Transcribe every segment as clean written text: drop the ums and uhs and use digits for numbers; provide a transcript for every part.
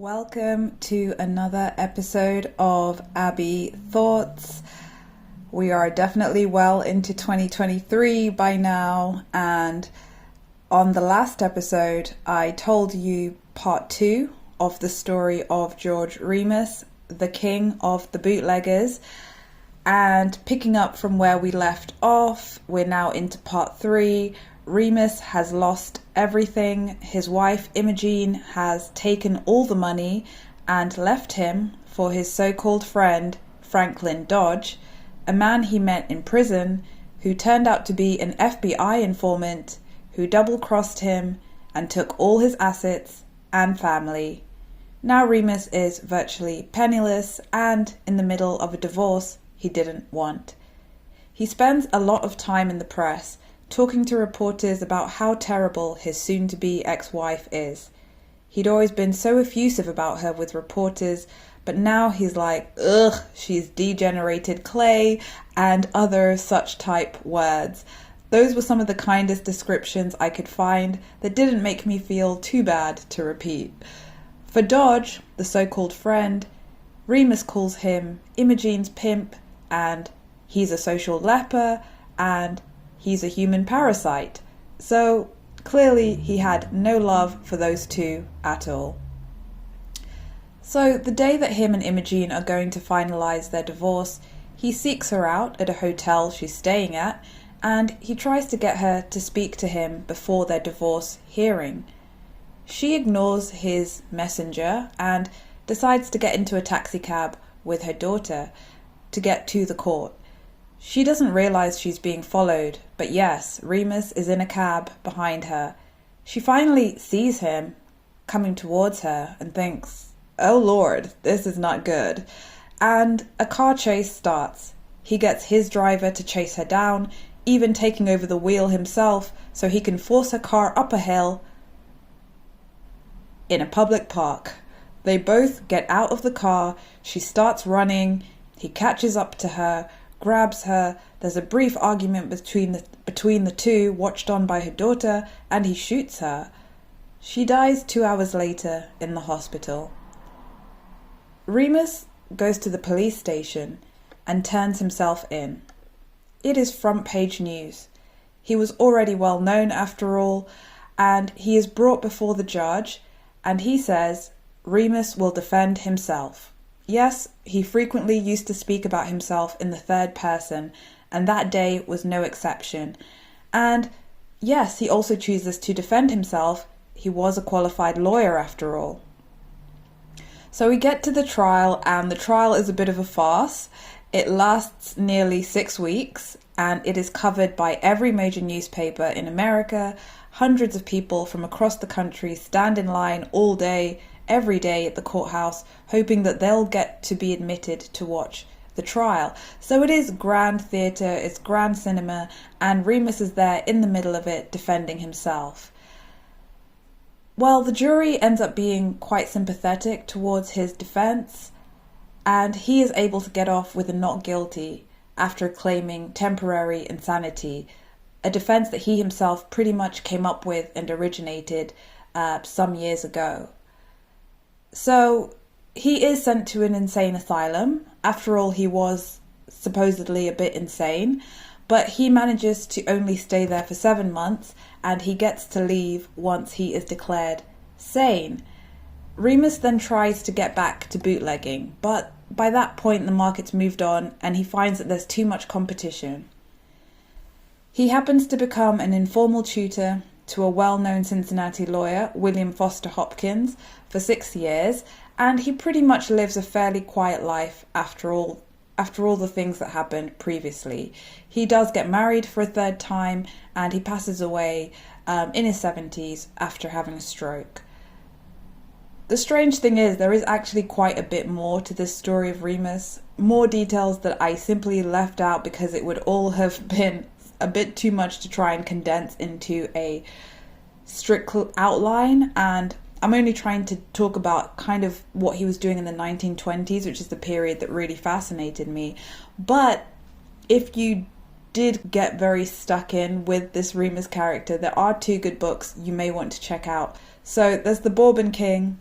Welcome to another episode of Abbie Thoughts. We are definitely well into 2023 by now, and on the last episode I told you part 2 of the story of George Remus, the king of the bootleggers, and picking up from where we left off, we're now into part 3. Remus has lost everything. His wife Imogen has taken all the money and left him for his so-called friend Franklin Dodge, a man he met in prison who turned out to be an FBI informant who double-crossed him and took all his assets and family. Now Remus is virtually penniless and in the middle of a divorce he didn't want. He spends a lot of time in the press talking to reporters about how terrible his soon-to-be ex-wife is. He'd always been so effusive about her with reporters, but now he's like, ugh, she's degenerated clay, and other such type words. Those were some of the kindest descriptions I could find that didn't make me feel too bad to repeat. For Dodge, the so-called friend, Remus calls him Imogen's pimp, and he's a social leper, and he's a human parasite. So clearly he had no love for those two at all. So the day that him and Imogen are going to finalize their divorce, he seeks her out at a hotel she's staying at, and he tries to get her to speak to him before their divorce hearing. She ignores his messenger and decides to get into a taxi cab with her daughter to get to the court. She doesn't realize she's being followed, but yes, Remus is in a cab behind her. She finally sees him coming towards her and thinks, oh Lord, this is not good. And a car chase starts. He gets his driver to chase her down, even taking over the wheel himself so he can force her car up a hill in a public park. They both get out of the car. She starts running. He catches up to her, grabs her. There's a brief argument between the two, watched on by her daughter, and he shoots her. She dies 2 hours later in the hospital. Remus goes to the police station and turns himself in. It is front page news. He was already well known after all, and he is brought before the judge, and he says Remus will defend himself. Yes, he frequently used to speak about himself in the third person, and that day was no exception. And yes, he also chooses to defend himself. He was a qualified lawyer after all. So we get to the trial, and the trial is a bit of a farce. It lasts nearly 6 weeks, and it is covered by every major newspaper in America. Hundreds of people from across the country stand in line all day, every day at the courthouse, hoping that they'll get to be admitted to watch the trial. So it is grand theatre, it's grand cinema, and Remus is there in the middle of it defending himself. Well, the jury ends up being quite sympathetic towards his defence, and he is able to get off with a not guilty after claiming temporary insanity, a defence that he himself pretty much came up with and originated some years ago. So he is sent to an insane asylum. After all, he was supposedly a bit insane, but he manages to only stay there for 7 months, and he gets to leave once he is declared sane. Remus then tries to get back to bootlegging, but by that point the market's moved on and he finds that there's too much competition. He happens to become an informal tutor to a well-known Cincinnati lawyer, William Foster Hopkins, for 6 years, and he pretty much lives a fairly quiet life after all the things that happened previously. He does get married for a third time, and he passes away in his 70s after having a stroke. The strange thing is, there is actually quite a bit more to this story of Remus, more details that I simply left out because it would all have been a bit too much to try and condense into a strict outline, and I'm only trying to talk about kind of what he was doing in the 1920s, which is the period that really fascinated me. But if you did get very stuck in with this Remus character, there are 2 good books you may want to check out. So there's The Bourbon King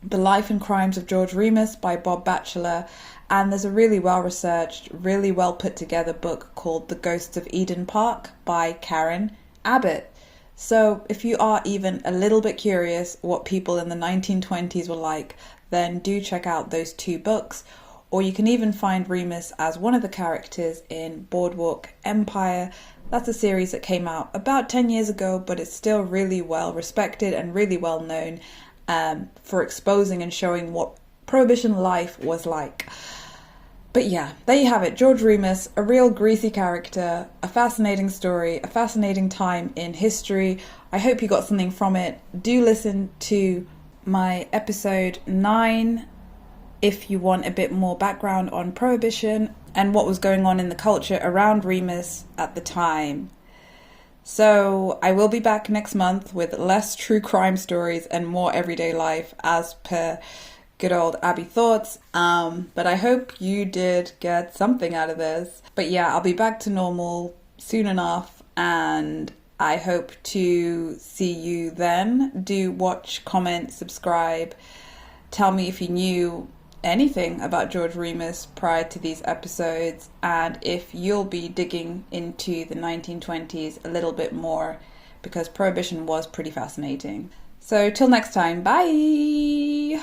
The Life and Crimes of George Remus by Bob Batchelor, and there's a really well-researched, really well-put-together book called The Ghosts of Eden Park by Karen Abbott. So if you are even a little bit curious what people in the 1920s were like, then do check out those two books. Or you can even find Remus as one of the characters in Boardwalk Empire. That's a series that came out about 10 years ago, but it's still really well respected and really well known for exposing and showing what Prohibition life was like. But yeah, there you have it. George Remus, a real greasy character, a fascinating story, a fascinating time in history. I hope you got something from it. Do listen to my episode 9 if you want a bit more background on Prohibition and what was going on in the culture around Remus at the time. So I will be back next month with less true crime stories and more everyday life as per good old Abbie thoughts. But I hope you did get something out of this. But yeah, I'll be back to normal soon enough, and I hope to see you then. Do watch, comment, subscribe. Tell me if you knew anything about George Remus prior to these episodes, and if you'll be digging into the 1920s a little bit more, because Prohibition was pretty fascinating. So till next time, bye!